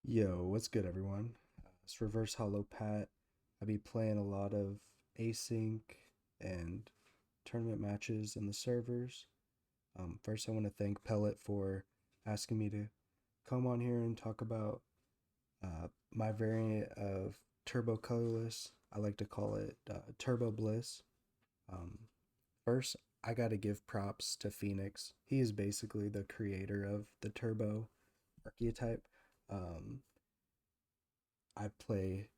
Yo, what's good, everyone? It's Reverse Hollow Pat. I be playing a lot of async and tournament matches in the servers. First, I want to thank Pellet for asking me to come on here and talk about my variant of Turbo Colorless. I like to call it Turbo Bliss. Um, First, I got to give props to Phoenix. He is basically the creator of the Turbo archetype. Um, I play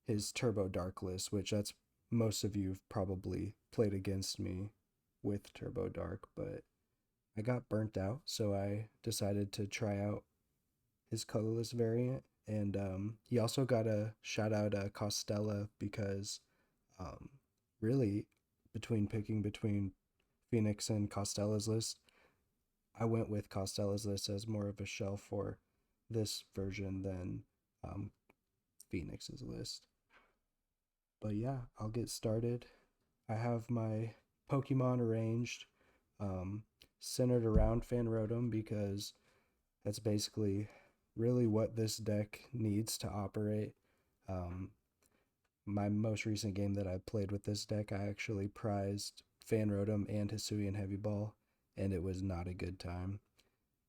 his Turbo Darkless, which that's most of you've probably played against me with Turbo Dark, but I got burnt out, so I decided to try out his colorless variant. And he also got a shout out Costella because um, really between picking between Phoenix and Costella's list, I went with Costella's list as more of a shell for this version than um, Phoenix's list. But yeah, I'll get started. I have my Pokemon arranged, um, centered around Rotom because that's basically really what this deck needs to operate. Um, my most recent game that I played with this deck, I actually prized Rotom and Hisuian Heavy Ball, and it was not a good time.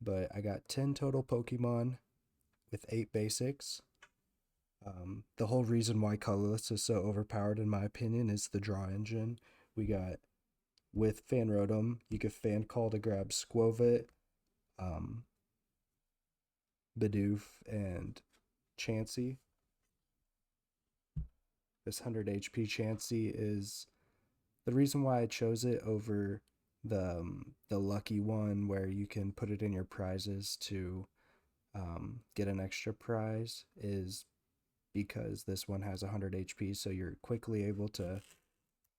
But I got 10 total Pokemon with 8 basics. The whole reason why Colorless is so overpowered, in my opinion, is the draw engine. We got with Fan Rotom, you could fan call to grab Squovit, um, Bidoof, and Chansey. This 100 HP Chansey is the reason why I chose it over the lucky one where you can put it in your prizes to get an extra prize is because this one has 100 HP, so you're quickly able to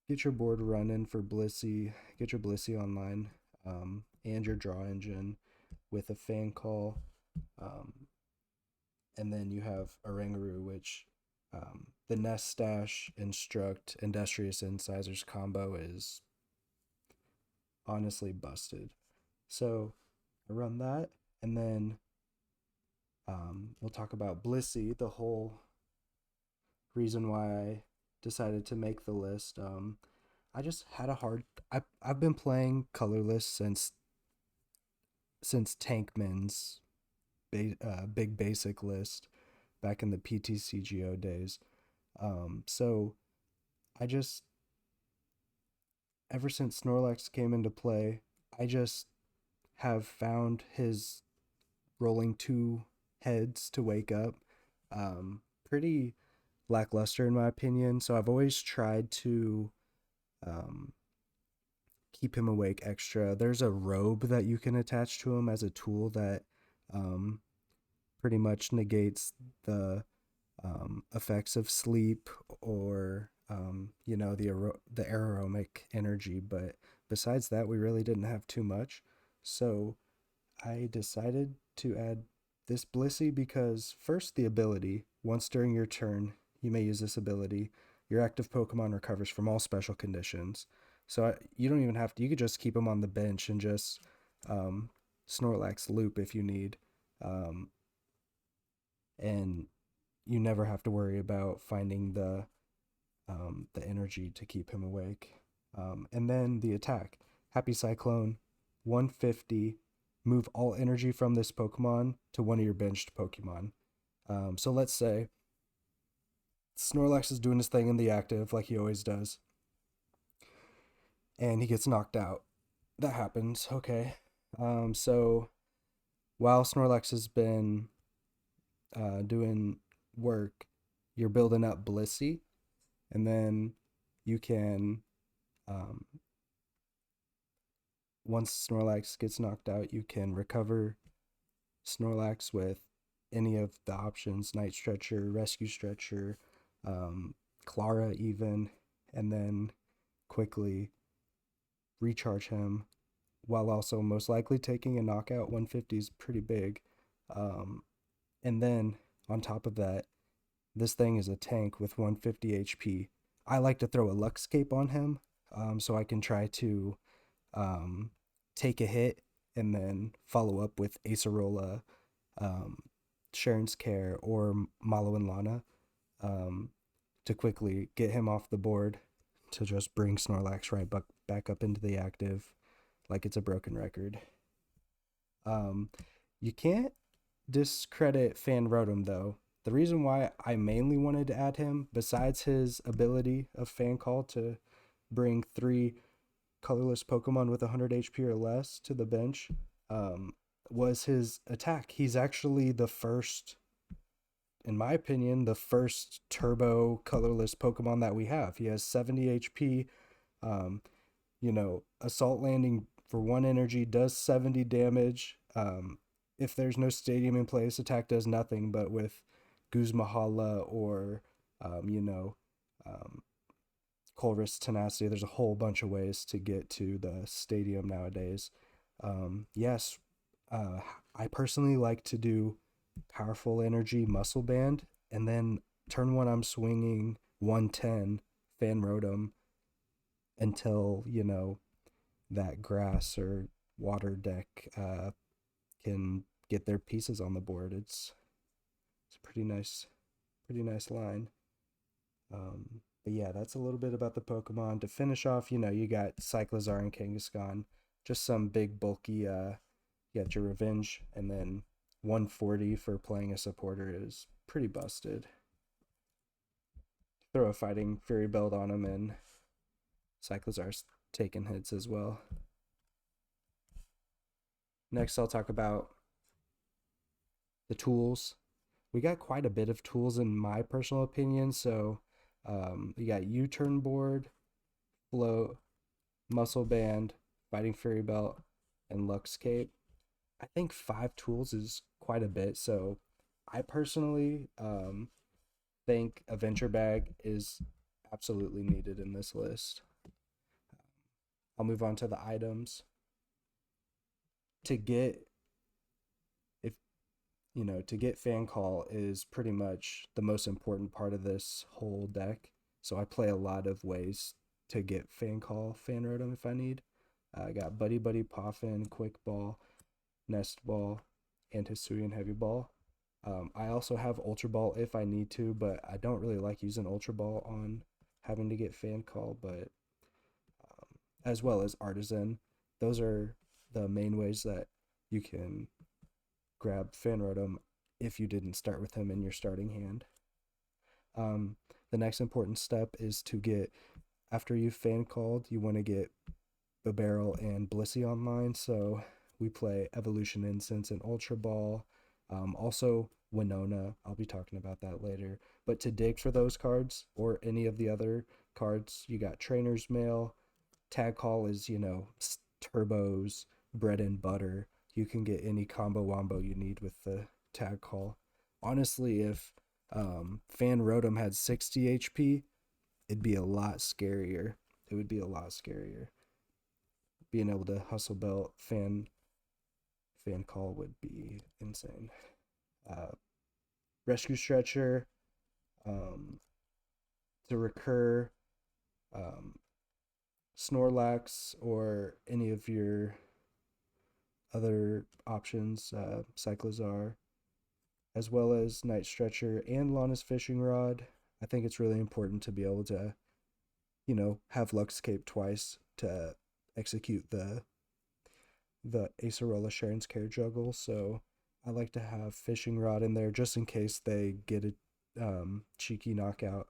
get your board running for Blissey, get your Blissey online, and your draw engine with a fan call. Um, and then you have Oranguru, which the Nest Stash, Instruct, Industrious Incisors combo is honestly busted. So I run that, and then we'll talk about Blissey, the whole reason why I decided to make the list. I just had a hard. I've been playing colorless since Tankman's big basic list back in the PTCGO days. So I just ever since Snorlax came into play, I just have found his rolling two heads to wake up pretty lackluster in my opinion. So I've always tried to um, keep him awake extra. There's a robe that you can attach to him as a tool that um, pretty much negates the effects of sleep or the aeromic energy. But besides that, we really didn't have too much. So I decided to add this Blissey because first the ability. Once during your turn, you may use this ability. Your active Pokemon recovers from all special conditions. So you don't even have to. You could just keep them on the bench and just um, Snorlax loop if you need, um, and you never have to worry about finding the energy to keep him awake. And then the attack, Happy Cyclone, 150. Move all energy from this Pokemon to one of your benched Pokemon. So let's say Snorlax is doing his thing in the active like he always does, and he gets knocked out. That happens. Okay. So while Snorlax has been doing work, you're building up Blissey, and then you can, um, once Snorlax gets knocked out, you can recover Snorlax with any of the options: Night Stretcher, Rescue Stretcher, um, Clara, even, and then quickly recharge him while also most likely taking a knockout. 150 is pretty big. Um, and then on top of that, this thing is a tank with 150 HP. I like to throw a Lux Cape on him so I can try to um, take a hit and then follow up with Acerola, um, Sharon's Care or Malo and Lana, um, to quickly get him off the board to just bring Snorlax right back up into the active like it's a broken record. Um, you can't discredit Fan Rotom though. The reason why I mainly wanted to add him, besides his ability of Fan Call to bring 3 colorless Pokemon with 100 HP or less to the bench, um, was his attack. He's actually the first, in my opinion, the first turbo colorless Pokemon that we have. He has 70 HP. Um, Assault Landing for 1 energy does 70 damage. If there's no stadium in place, attack does nothing. But with Guzmahala or, um, you know, um, Colress Tenacity, there's a whole bunch of ways to get to the stadium nowadays. Yes, I personally like to do Powerful Energy Muscle Band, and then turn 1 I'm swinging 110 Fan Rotom until, that grass or water deck can get their pieces on the board. It's a pretty nice line. But yeah, that's a little bit about the Pokemon. To finish off, you got Cyclizar and Kangaskhan. Just some big bulky you got your Revenge, and then 140 for playing a supporter is pretty busted. Throw a Fighting Fury Belt on him, and Cyclizar's taking hits as well. Next, I'll talk about the tools. We got quite a bit of tools in my personal opinion. So you got U-turn board, float, muscle band, Fighting Fury Belt, and Lux Cape. I think 5 tools is quite a bit. So I personally think a Venture Bag is absolutely needed in this list. I'll move on to the items. To get Fan Call is pretty much the most important part of this whole deck. So I play a lot of ways to get Fan Call, Fan Rotom if I need. I got Buddy Buddy, Poffin, Quick Ball, Nest Ball, and Hisuian Heavy Ball. I also have Ultra Ball if I need to, but I don't really like using Ultra Ball on having to get Fan Call, but as well as Artisan. Those are the main ways that you can grab Fan Rotom if you didn't start with him in your starting hand. The next important step is to get, after you've Fan Called, you want to get Barrel and Blissey online. So we play Evolution Incense and Ultra Ball. Also Winona, I'll be talking about that later. But to dig for those cards or any of the other cards, you got Trainer's Mail. Tag Call is, turbos, bread and butter. You can get any combo wombo you need with the Tag Call. Honestly, if Fan Rotom had 60 HP, it'd be a lot scarier. It would be a lot scarier. Being able to hustle belt Fan Call would be insane. Rescue Stretcher, to recur Snorlax or any of your other options, Cyclizar, as well as Night Stretcher and Lana's Fishing Rod. I think it's really important to be able to, have Luxcape twice to execute the Acerola Sharon's Care juggle. So I like to have Fishing Rod in there just in case they get a cheeky knockout.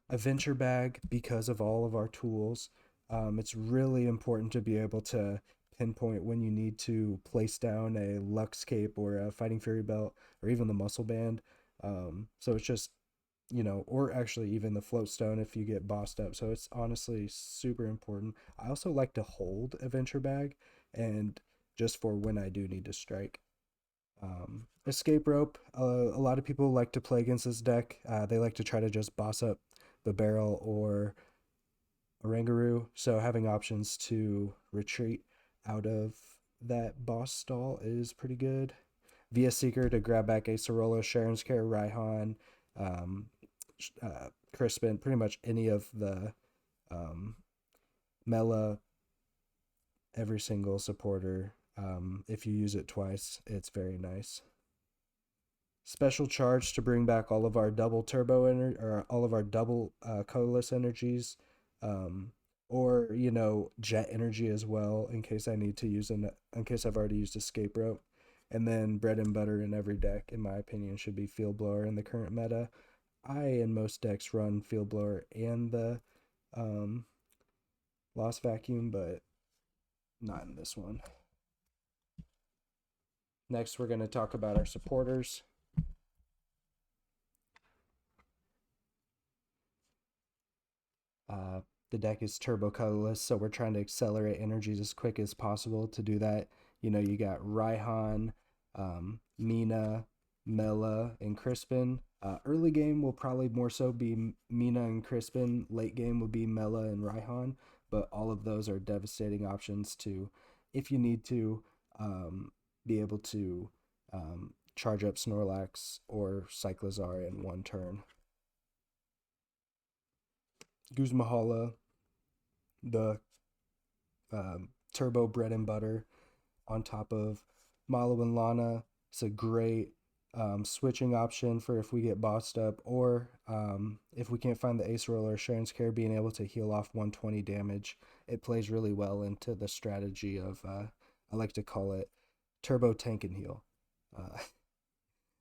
A Venture Bag, because of all of our tools, it's really important to be able to pinpoint when you need to place down a Lux Cape or a Fighting Fury Belt or even the Muscle Band. So it's just, or actually even the Float Stone if you get bossed up. So it's honestly super important. I also like to hold a Venture Bag, and just for when I do need to strike. Escape Rope, a lot of people like to play against this deck. They like to try to just boss up the Barrel or Oranguru, so having options to retreat out of that boss stall is pretty good. Via Seeker to grab back Acerola, Sharon's Care, Raihan, Crispin, pretty much any of the Mela, every single supporter. If you use it twice, it's very nice. special charge to bring back all of our double turbo or all of our double colorless energies, um, or jet energy as well in case I need to use in case I've already used escape rope. And then bread and butter in every deck, in my opinion, should be field blower in the current meta. In most decks run field blower and the um, lost vacuum, but not in this one. Next, we're going to talk about our supporters. The deck is turbo colorless, so we're trying to accelerate energies as quick as possible. To do that, you got Raihan, Mina, Mela, and Crispin. Early game will probably more so be Mina and Crispin. Late game will be Mela and Raihan, but all of those are devastating options to, if you need to, be able to charge up Snorlax or Cyclizar in one turn. Guzmahala, the turbo bread and butter on top of Malo and Lana. It's a great switching option for if we get bossed up, or if we can't find the Ace Roller or Sharon's Care, being able to heal off 120 damage. It plays really well into the strategy of, I like to call it turbo tank and heal.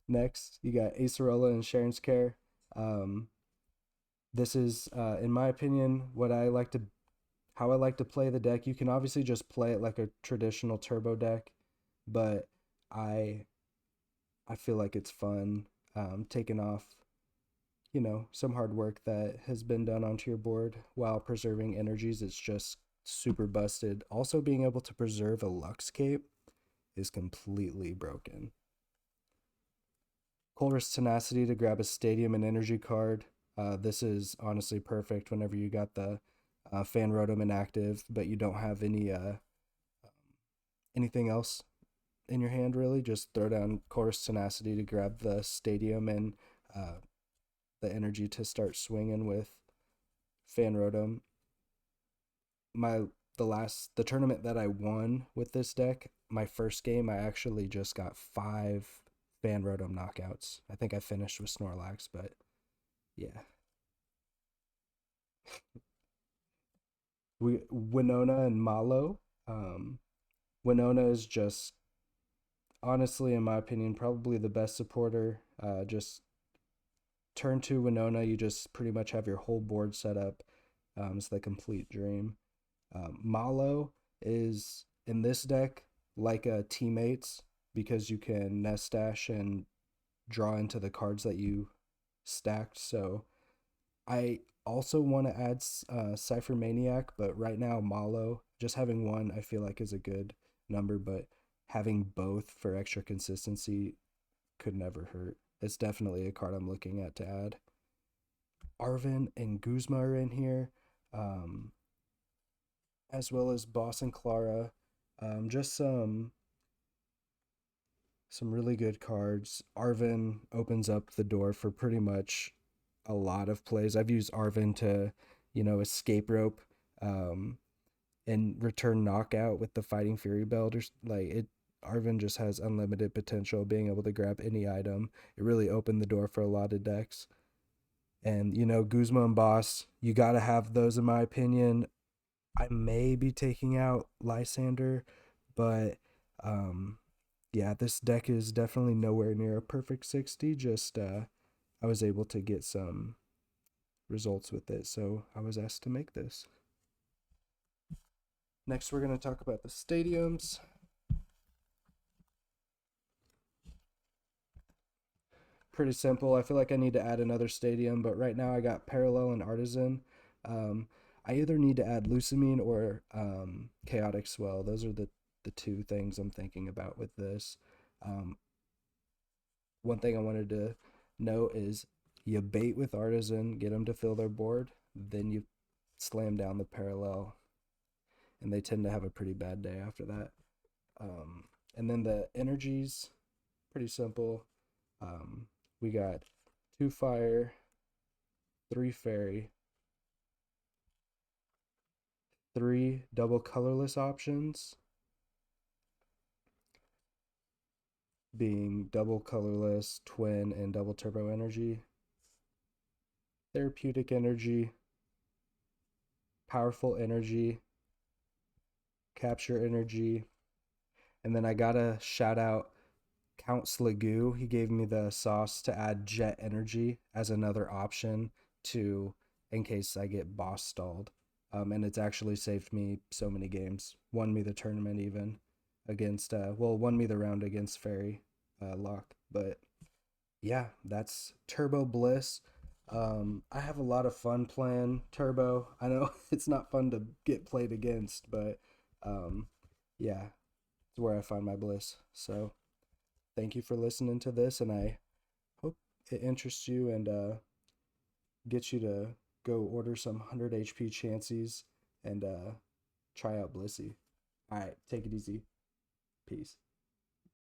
Next, you got Acerola and Sharon's Care. This is, in my opinion, how I like to play the deck. You can obviously just play it like a traditional turbo deck, but I feel like it's fun, taking off, some hard work that has been done onto your board while preserving energies. It's just super busted. Also, being able to preserve a Lux Cape is completely broken. Colorless Tenacity to grab a Stadium and Energy card. This is honestly perfect whenever you got the Fan Rotom inactive, but you don't have anything else in your hand really. Just throw down Colorless Tenacity to grab the Stadium and the energy to start swinging with Fan Rotom. The tournament that I won with this deck, my first game, I actually just got 5 Fan Rotom knockouts. I think I finished with Snorlax, but yeah. Winona and Malo. Winona is just, honestly, in my opinion, probably the best supporter. Just turn 2 Winona, you just pretty much have your whole board set up. It's the complete dream. Malo is in this deck like a teammates, because you can nest dash and draw into the cards that you stacked. So I also want to add Cypher Maniac, but right now Malo, just having one, I feel like is a good number, but having both for extra consistency could never hurt. It's definitely a card I'm looking at to add. Arven and Guzma are in here, as well as Boss and Clara. Just some really good cards. Arven opens up the door for pretty much a lot of plays. I've used Arven to, escape rope, and return knockout with the Fighting Fury belt, or like it. Arven just has unlimited potential, being able to grab any item. It really opened the door for a lot of decks. And Guzma and Boss, you gotta have those in my opinion. I may be taking out Lysander, but yeah, this deck is definitely nowhere near a perfect 60. Just I was able to get some results with it, so I was asked to make this. Next, we're going to talk about the stadiums. Pretty simple. I feel like I need to add another stadium, but right now I got Parallel and Artisan. I either need to add Lucamine or Chaotic Swell. Those are the two things I'm thinking about with this. One thing I wanted to note is you bait with Artisan, get them to fill their board, then you slam down the Parallel, and they tend to have a pretty bad day after that. And then the energies, pretty simple. We got 2 fire, 3 fairy, 3 double colorless options. being double colorless, twin, and double turbo energy, therapeutic energy, powerful energy, capture energy, and then I gotta shout out Count Sligoo. He gave me the sauce to add jet energy as another option to in case I get boss stalled. And it's actually saved me so many games. Won me the tournament even against won me the round against Fairy Lock. But yeah, that's Turbo Bliss. I have a lot of fun playing Turbo. I know it's not fun to get played against, but um, yeah, it's where I find my bliss. So thank you for listening to this, and I hope it interests you and gets you to go order some 100 HP Chanseys and try out Blissey. All right, take it easy. Peace.